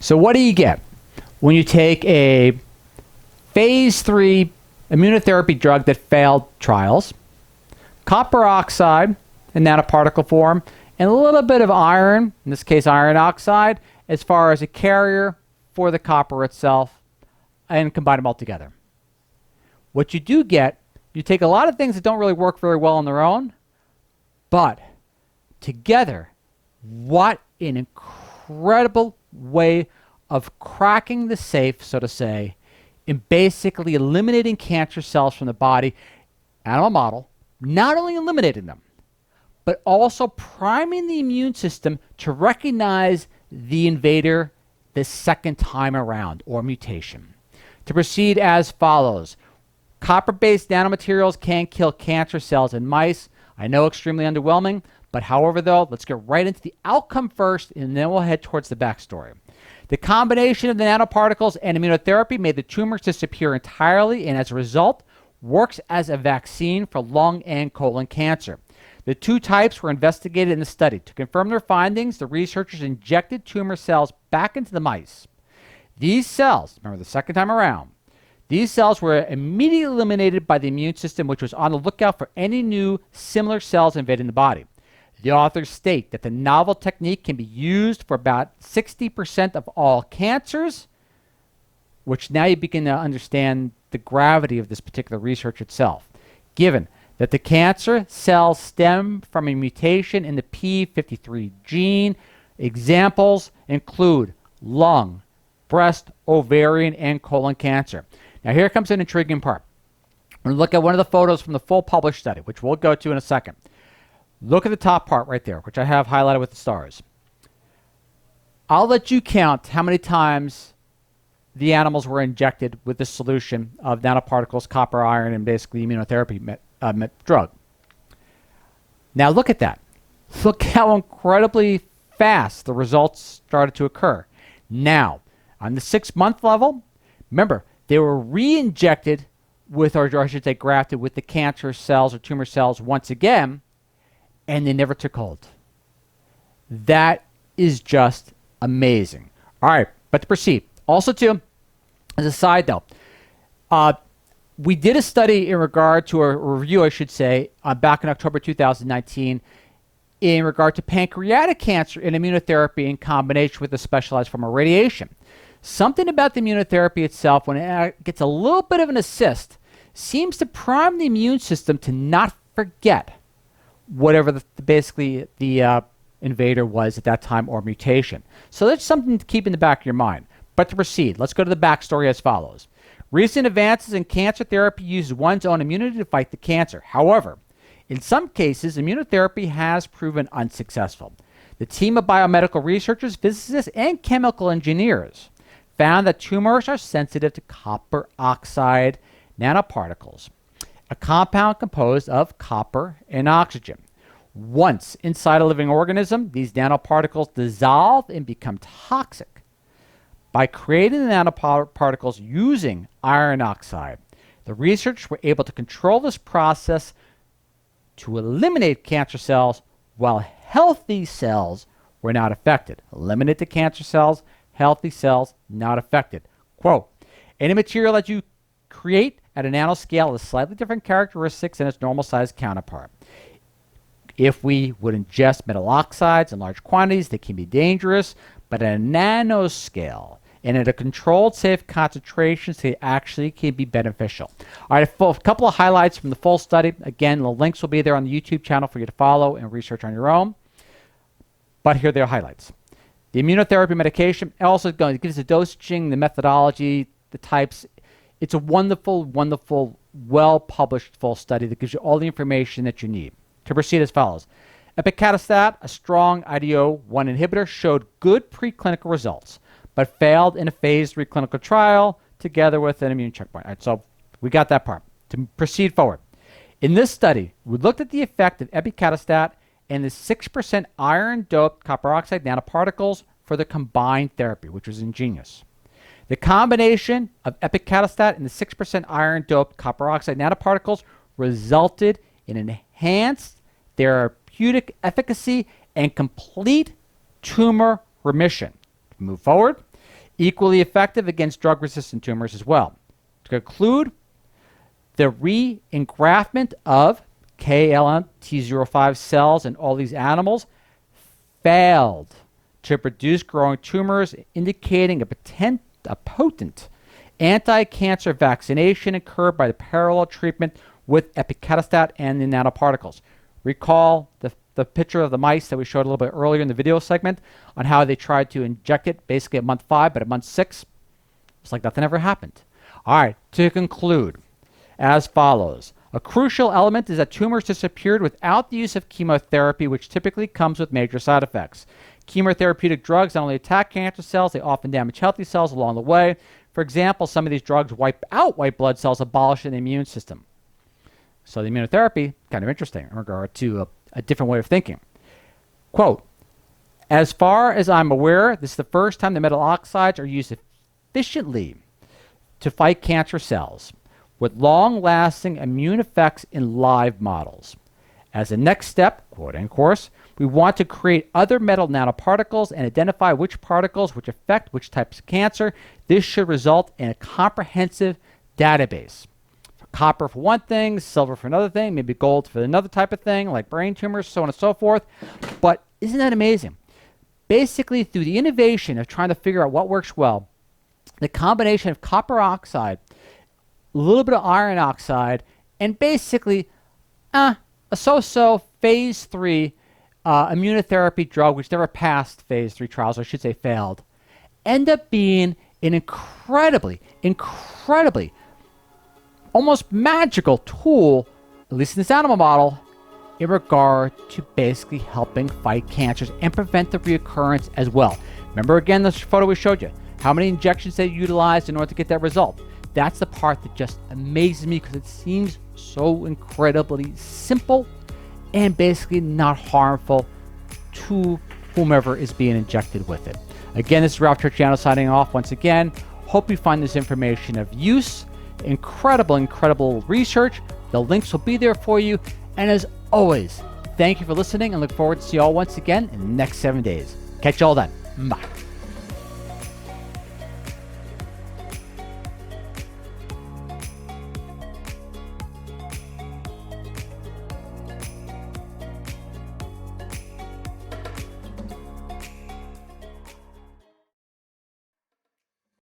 So what do you get when you take a phase 3 immunotherapy drug that failed trials, copper oxide in nanoparticle form, and a little bit of iron, in this case iron oxide, as far as a carrier for the copper itself, and combine them all together? What you do get, you take a lot of things that don't really work very well on their own, but together, what an incredible way of cracking the safe, so to say, in basically eliminating cancer cells from the body, animal model, not only eliminating them, but also priming the immune system to recognize the invader the second time around, or mutation. To proceed as follows. Copper-based nanomaterials can kill cancer cells in mice. I know, extremely underwhelming, but however though, let's get right into the outcome first, and then we'll head towards the backstory. The combination of the nanoparticles and immunotherapy made the tumors disappear entirely, and as a result, works as a vaccine for lung and colon cancer. The two types were investigated in the study. To confirm their findings, the researchers injected tumor cells back into the mice. These cells, remember the second time around, these cells were immediately eliminated by the immune system, which was on the lookout for any new similar cells invading the body. The authors state that the novel technique can be used for about 60% of all cancers, which now you begin to understand the gravity of this particular research itself, given that the cancer cells stem from a mutation in the p53 gene. Examples include lung, breast, ovarian, and colon cancer. Now here comes an intriguing part. We're going to look at one of the photos from the full published study, which we'll go to in a second. Look at the top part right there, which I have highlighted with the stars. I'll let you count how many times the animals were injected with this solution of nanoparticles, copper, iron, and basically immunotherapy drug. Now look at that. Look how incredibly fast the results started to occur. Now, on the 6-month level, remember, they were re-injected with, or I should say grafted with the cancer cells or tumor cells once again, and they never took hold. That is just amazing. All right, but to proceed. Also, too, as a side note, we did a study in regard to a review, I should say, back in October 2019 in regard to pancreatic cancer and immunotherapy in combination with a specialized form of radiation. Something about the immunotherapy itself, when it gets a little bit of an assist, seems to prime the immune system to not forget whatever basically the invader was at that time, or mutation. So that's something to keep in the back of your mind. But to proceed, let's go to the backstory as follows. Recent advances in cancer therapy use one's own immunity to fight the cancer. However, in some cases, immunotherapy has proven unsuccessful. The team of biomedical researchers, physicists, and chemical engineers found that tumors are sensitive to copper oxide nanoparticles, a compound composed of copper and oxygen. Once inside a living organism, these nanoparticles dissolve and become toxic. By creating the nanoparticles using iron oxide, the researchers were able to control this process to eliminate cancer cells while healthy cells were not affected. Eliminate the cancer cells, healthy cells not affected. Quote, any material that you create at a nanoscale has slightly different characteristics than its normal sized counterpart. If we would ingest metal oxides in large quantities, they can be dangerous, but at a nanoscale and at a controlled, safe concentration, they actually can be beneficial. All right, a couple of highlights from the full study. Again, the links will be there on the YouTube channel for you to follow and research on your own. But here are their highlights. The immunotherapy medication also gives the dosaging, the methodology, the types. It's a wonderful, wonderful, well-published full study that gives you all the information that you need. To proceed as follows. Epicadostat, a strong IDO1 inhibitor, showed good preclinical results, but failed in a phase 3 clinical trial together with an immune checkpoint. All right, so we got that part. To proceed forward. In this study, we looked at the effect of epicadostat and the 6% iron-doped copper oxide nanoparticles for the combined therapy, which was ingenious. The combination of epicadostat and the 6% iron-doped copper oxide nanoparticles resulted in enhanced therapeutic efficacy and complete tumor remission. Move forward. Equally effective against drug-resistant tumors as well. To conclude, the re-engraftment of KLMT05 cells in all these animals failed to produce growing tumors, indicating a potent anti-cancer vaccination occurred by the parallel treatment with epicatostat and the nanoparticles. Recall the picture of the mice that we showed a little bit earlier in the video segment on how they tried to inject it basically at month 5, but at month 6, it's like nothing ever happened. All right, to conclude, as follows. A crucial element is that tumors disappeared without the use of chemotherapy, which typically comes with major side effects. Chemotherapeutic drugs not only attack cancer cells, they often damage healthy cells along the way. For example, some of these drugs wipe out white blood cells, abolishing the immune system. So the immunotherapy, kind of interesting in regard to a different way of thinking. Quote, as far as I'm aware, this is the first time the metal oxides are used efficiently to fight cancer cells with long-lasting immune effects in live models. As a next step, quote end course, we want to create other metal nanoparticles and identify which particles which affect which types of cancer. This should result in a comprehensive database. Copper for one thing, silver for another thing, maybe gold for another type of thing, like brain tumors, so on and so forth. But isn't that amazing? Basically, through the innovation of trying to figure out what works well, the combination of copper oxide, a little bit of iron oxide, and basically a so-so phase 3 immunotherapy drug, which never passed phase 3 trials, or I should say failed, end up being an incredibly almost magical tool, at least in this animal model, in regard to basically helping fight cancers and prevent the reoccurrence as well. Remember again this photo we showed you, how many injections they utilized in order to get that result. That's the part that just amazes me because it seems so incredibly simple and basically not harmful to whomever is being injected with it. Again, this is Ralph Turchiano signing off once again. Hope you find this information of use. Incredible research. The links will be there for you. And as always, thank you for listening and look forward to see you all once again in the next 7 days. Catch you all then. Bye.